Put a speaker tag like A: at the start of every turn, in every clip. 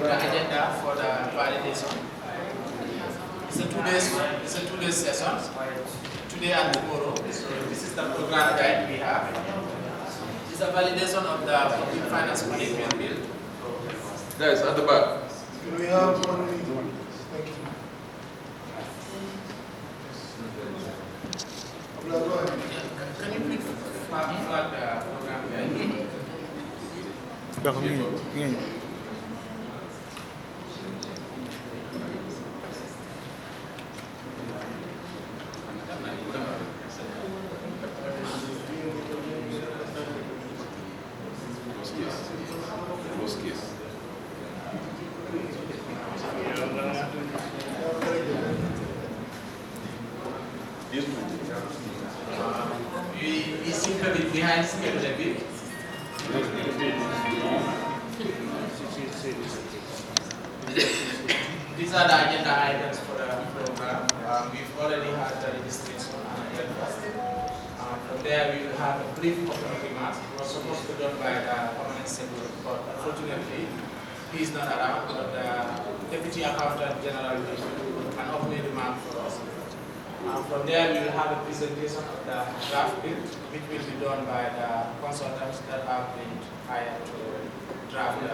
A: the agenda for the validation. It's a two-day session, today and tomorrow. So this is the program guide we have. It's a validation of the Public Finance Management Bill.
B: Guys, at the back.
C: We have 1 minute. Thank you.
A: Can you please flag the program guide? We seem to be behind schedule a bit. These are the agenda items for the program. We've already had the registration and breakfast. From there, we will have a brief opening remarks. It was supposed to be done by the permanent secretary, but unfortunately, he is not around. But the Deputy Accountant General will do an opening remark for us. From there, we will have a presentation of the draft bill, which will be done by the consultants that have been hired to draft the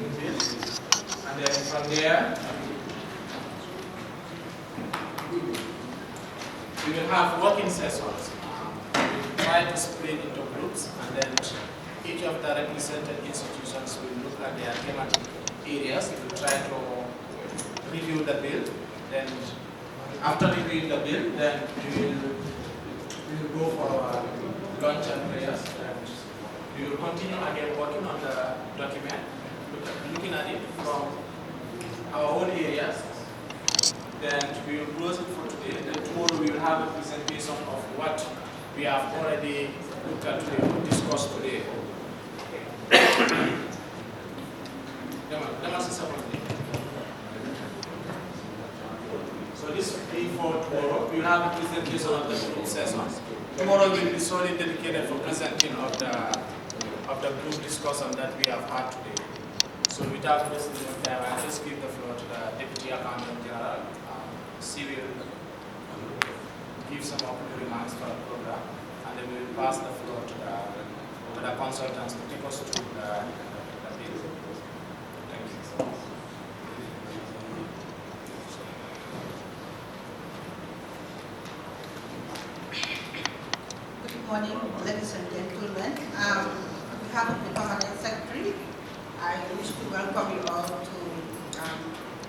A: new bill. And then from there, we will have working sessions. We try to split into groups, and then each of the represented institutions will look at their thematic areas. We will try to review the bill. Then after reviewing the bill, then we will go for lunch and prayers. And we will continue again working on the document, looking at it from our own areas. Then we will close it for today. Then tomorrow we will have a presentation of what we have already looked at today, or discussed today. So this will be for tomorrow. We will have a presentation of the group sessions. Tomorrow will be solely dedicated for presenting of the group discussion that we have had today. So without wasting your time, I'll just give the floor to the Deputy Accountant General. She will give some opening remarks for the program, and then we will pass the floor to the consultants to take us through the bill. Thank you.
D: Good morning, ladies and gentlemen. On behalf of the Permanent Secretary, I wish to welcome you all to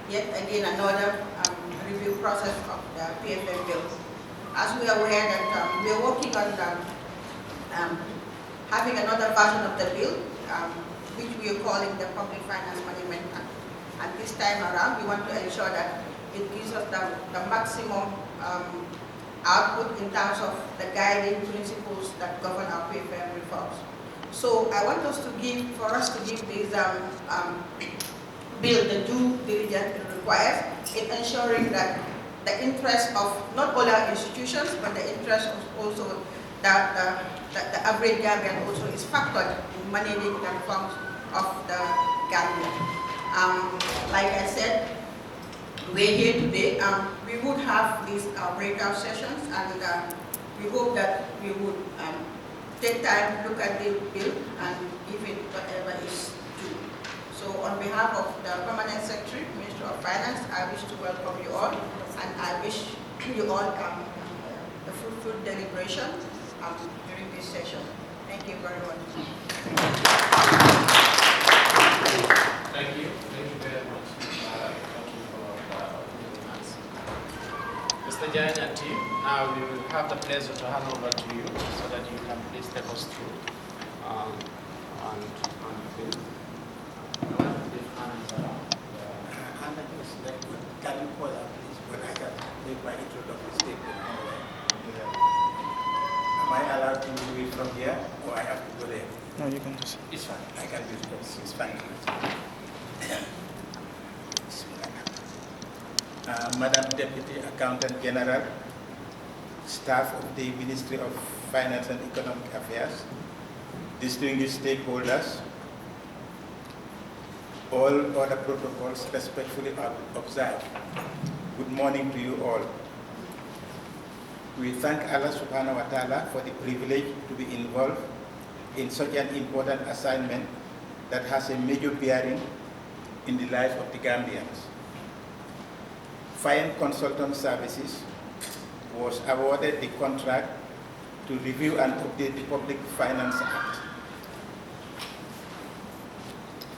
D: yet again another review process of the PFM Bill. As we are aware that we are working on having another version of the bill, which we are calling the Public Finance Management Act. And this time around, we want to ensure that it gives us the maximum output in terms of the guiding principles that govern our PFM reforms. So I want us to give this bill the due diligence it requires in ensuring that the interest of not all our institutions, but the interest of also that the average Gambian also is factored in managing the reforms of the Gambia. Like I said, we're here today. We would have these breakout sessions, and we hope that we would take time to look at the bill and give it whatever is due. So on behalf of the Permanent Secretary, Minister of Finance, I wish to welcome you all, and I wish you all a fruitful deliberation during this session. Thank you very much.
A: Thank you. Thank you very much. Thank you for opening remarks. Mr. Jain and team, now we will have the pleasure to hand over to you so that you can please take us through on the bill.
E: Can you call up please when I can make my introductory statement? Am I allowed to do it from here, or I have to go there?
C: No, you can just.
E: It's fine. I can do it. It's fine. Madam Deputy Accountant General, staff of the Ministry of Finance and Economic Affairs, distinguished stakeholders, All other protocols respectfully observed. Good morning to you all. We thank Allah subhanahu wa ta'ala for the privilege to be involved in such an important assignment that has a major bearing in the life of the Gambians. Fine Consultant Services was awarded the contract to review and update the Public Finance Act.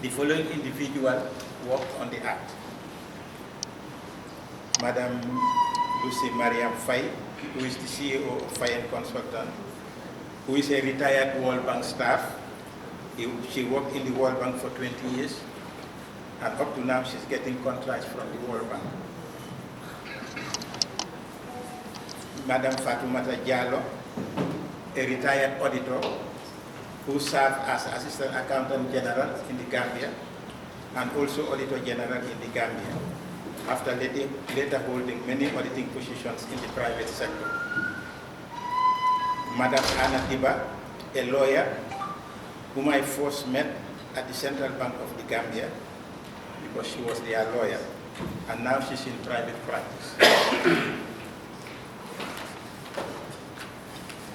E: The following individual worked on the act: Madam Lucy Mariam Faye, who is the CEO of Fine Consultant, who is a retired World Bank staff. She worked in the World Bank for 20 years, and up to now she's getting contracts from the World Bank. Madam Fatoumata Diallo, a retired auditor who served as Assistant Accountant General in the Gambia and also Auditor General in the Gambia, after later holding many auditing positions in the private sector. Madam Anna Diba, a lawyer whom I first met at the Central Bank of the Gambia because she was their lawyer, and now she's in private practice.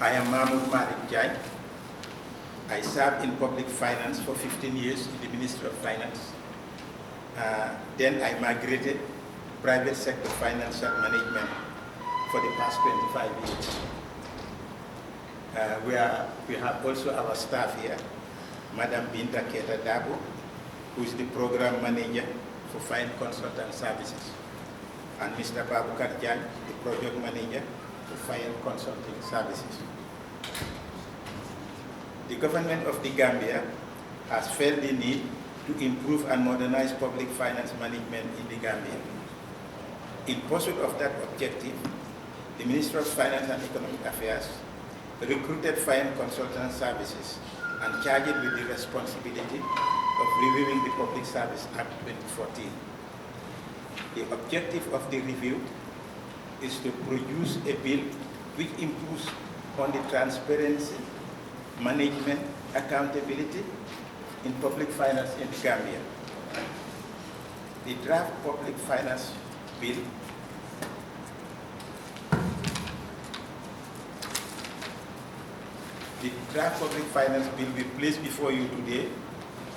E: I am Mahmoud Malik Jai. I served in public finance for 15 years in the Ministry of Finance. Then I migrated private sector financial management for the past 25 years. We have also our staff here, Madam Binta Keta Dabo, who is the program manager for Fine Consultant Services, and Mr. Babukar Jan, the project manager for Fine Consulting Services. The government of the Gambia has felt the need to improve and modernize public finance management in the Gambia. In pursuit of that objective, the Ministry of Finance and Economic Affairs recruited Fine Consultant Services and charged it with the responsibility of reviewing the Public Service Act 2014. The objective of the review is to produce a bill which improves on the transparency, management, accountability in public finance in the Gambia. The draft Public Finance Bill we place before you today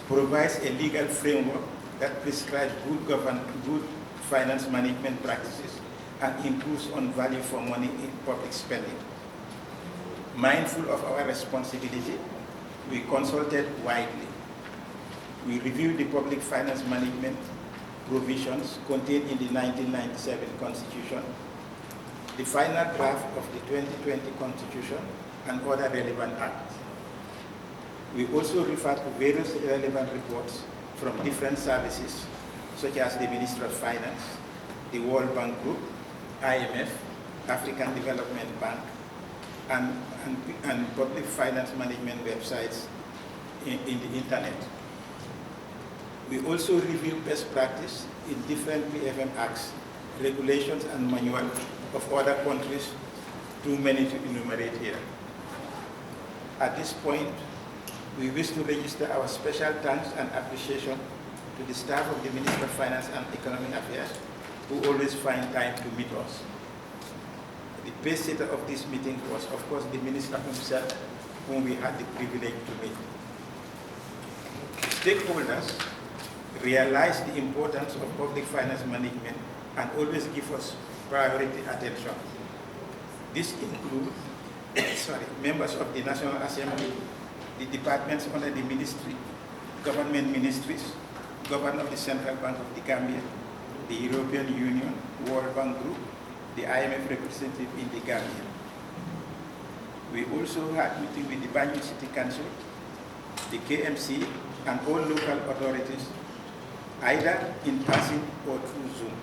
E: provides a legal framework that prescribes good finance management practices and improves on value for money in public spending. Mindful of our responsibility, we consulted widely. We reviewed the public finance management provisions contained in the 1997 Constitution, the final draft of the 2020 Constitution, and other relevant acts. We also referred to various relevant reports from different services, such as the Ministry of Finance, the World Bank Group, IMF, African Development Bank, and public finance management websites in the internet. We also review best practice in different PFM acts, regulations, and manuals of other countries, too many to enumerate here. At this point, we wish to register our special thanks and appreciation to the staff of the Ministry of Finance and Economic Affairs, who always find time to meet us. The pace setter of this meeting was, of course, the Minister himself, whom we had the privilege to meet. Stakeholders realize the importance of public finance management and always give us priority attention. This includes members of the National Assembly, the departments under the ministry, government ministries, governor of the Central Bank of the Gambia, the European Union, World Bank Group, the IMF representative in the Gambia. We also had meeting with the Banjul City Council, the KMC, and all local authorities, either in person or through Zoom.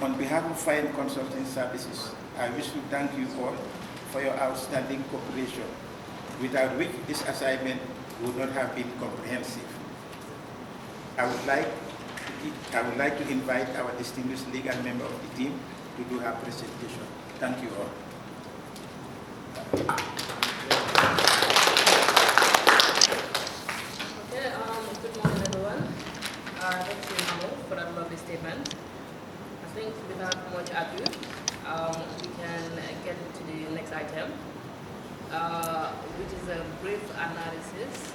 E: On behalf of Fine Consulting Services, I wish to thank you all for your outstanding cooperation, without which this assignment would not have been comprehensive. I would like to invite our distinguished legal member of the team to do her presentation. Thank you all.
F: Okay, good morning everyone. Thank you, Hamo, for that lovely statement. I think without much ado, we can get into the next item, which is a brief analysis,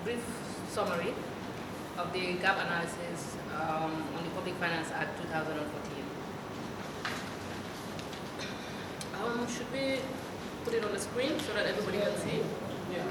F: brief summary of the gap analysis on the Public Finance Act 2014. Should we put it on the screen so that everybody can see? Yeah.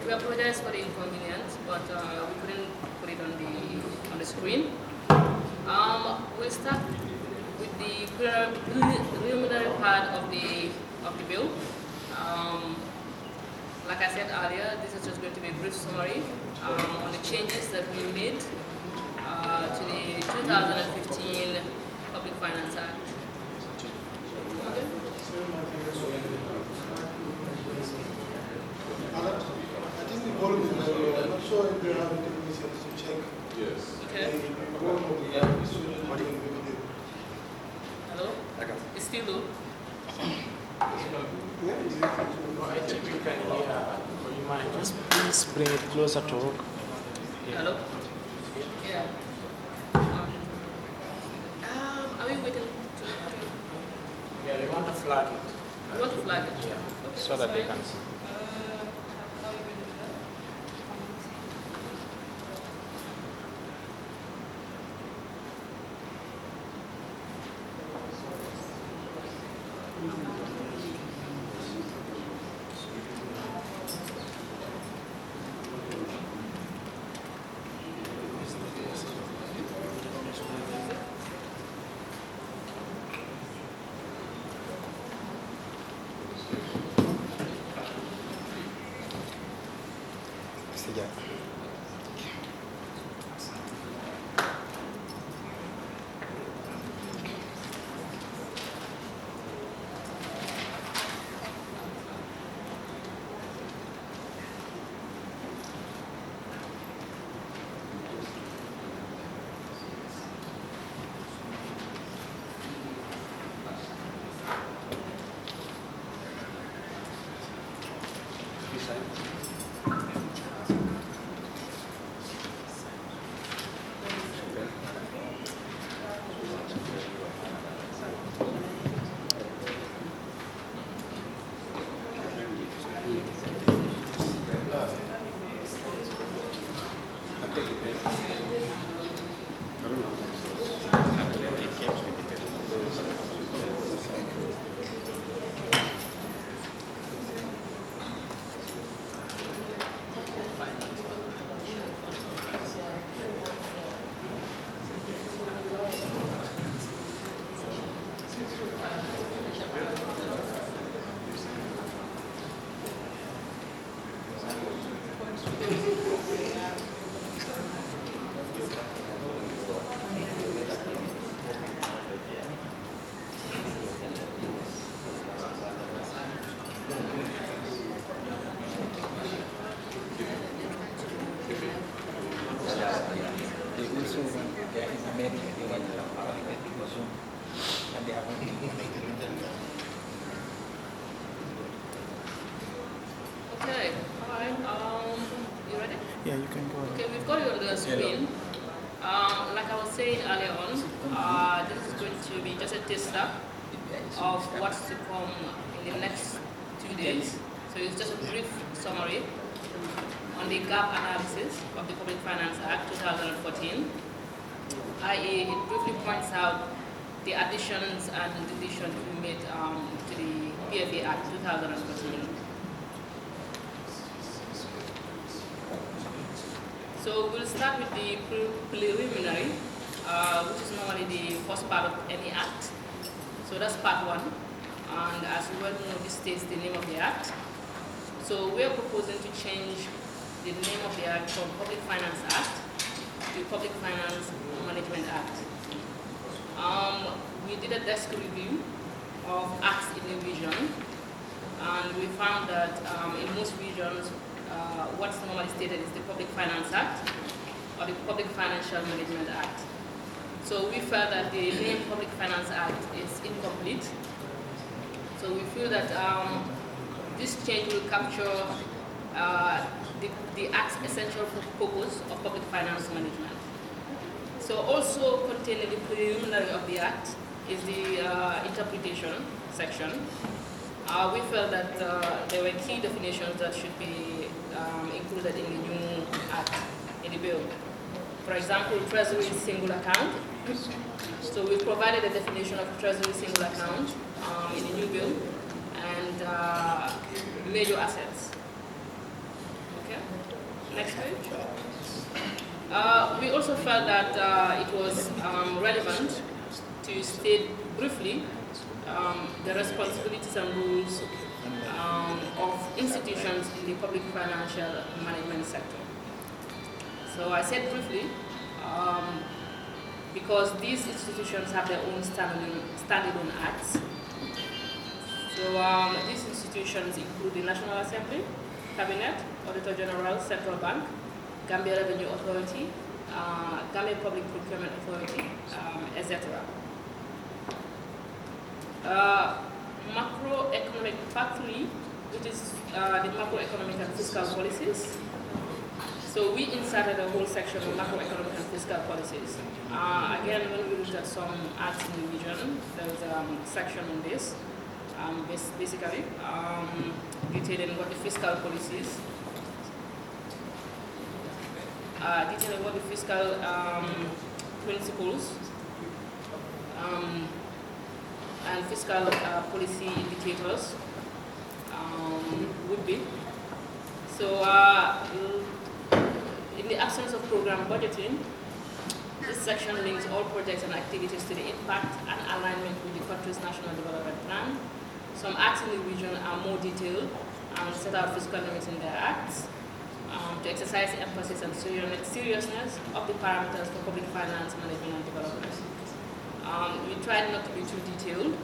F: We apologize for the inconvenience, but we couldn't put it on the screen. We'll start with the preliminary part of the bill. Like I said earlier, this is just going to be a brief summary on the changes that we made to the 2015 Public Finance Act.
C: I think the volume is very low. I'm not sure if they have technicians to check.
B: Yes.
F: Okay.
C: The volume of the video.
F: Hello? It's still low.
A: I think we can hear. You mind just please bring it closer to work.
F: Hello? Yeah. Are we waiting to...
A: Yeah, they want to flag it.
F: You want to flag it?
A: Yeah.
F: Okay,
A: So that they can see.
F: Okay, all right. You ready?
E: Yeah, you can go.
F: Okay, we've got it on the screen. Like I was saying earlier on, this is going to be just a taster of what's to come in the next 2 days. So it's just a brief summary on the gap analysis of the Public Finance Act 2014, i.e. it briefly points out the additions and deletions we made to the PFA Act 2014. So we'll start with the preliminary, which is normally the first part of any act. So that's part one, and as you well know, this states the name of the act. So we are proposing to change the name of the act from Public Finance Act to Public Finance Management Act. We did a desk review of acts in the region, and we found that in most regions, what's normally stated is the Public Finance Act or the Public Financial Management Act. So we felt that the name Public Finance Act is incomplete. So we feel that this change will capture the Act's essential purpose of public finance management. So also contained in the preliminary of the Act is the interpretation section. We felt that there were key definitions that should be included in the new Act, in the bill. For example, Treasury single account. So we provided a definition of Treasury single account in the new bill, and major assets. Okay, next page. We also felt that it was relevant to state briefly the responsibilities and rules of institutions in the public financial management sector. So I said briefly because these institutions have their own standalone acts. So these institutions include the National Assembly, Cabinet, Auditor General, Central Bank, Gambia Revenue Authority, Gambia Public Procurement Authority, etc. Macroeconomic factory, which is the macroeconomic and fiscal policies. So we inserted a whole section of macroeconomic and fiscal policies. Again, when we looked at some acts in the region, there was a section on this, basically detailing what the fiscal policies, detailing what the fiscal principles and fiscal policy indicators would be. So in the absence of program budgeting, this section links all projects and activities to the impact and alignment with the country's national development plan. Some acts in the region are more detailed and set out fiscal limits in their acts to exercise the emphasis and seriousness of the parameters for public finance management and development. We tried not to be too detailed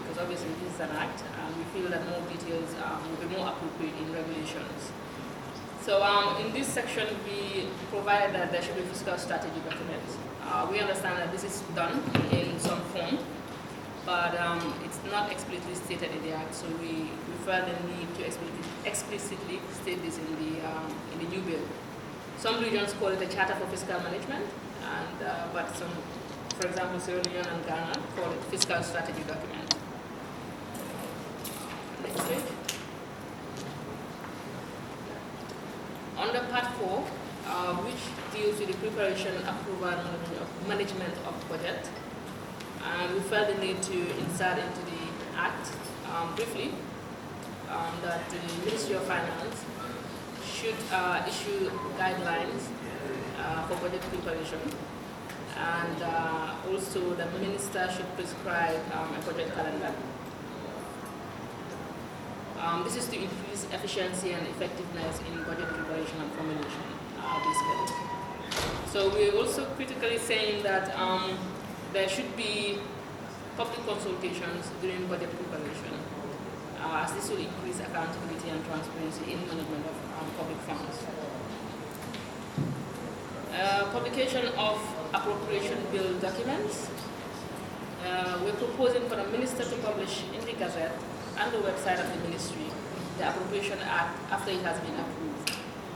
F: because obviously this is an act, and we feel that more details will be more appropriate in regulations. So in this section, we provided that there should be fiscal strategy documents. We understand that this is done in some form, but it's not explicitly stated in the Act, so we felt the need to explicitly state this in the new bill. Some regions call it a Charter for Fiscal Management, and but some, for example, Sierra Leone and Ghana call it Fiscal Strategy Document. Next page. Under Part 4, which deals with the preparation, approval, and management of budget, we felt the need to insert into the Act, briefly, that the Ministry of Finance should issue guidelines for budget preparation, and also the Minister should prescribe a budget calendar. This is to increase efficiency and effectiveness in budget preparation and formulation, basically. So we're also critically saying that there should be public consultations during budget preparation, as this will increase accountability and transparency in management of public funds. Publication of appropriation bill documents. We're proposing for the Minister to publish in the Gazette and the website of the Ministry the Appropriation Act after it has been approved.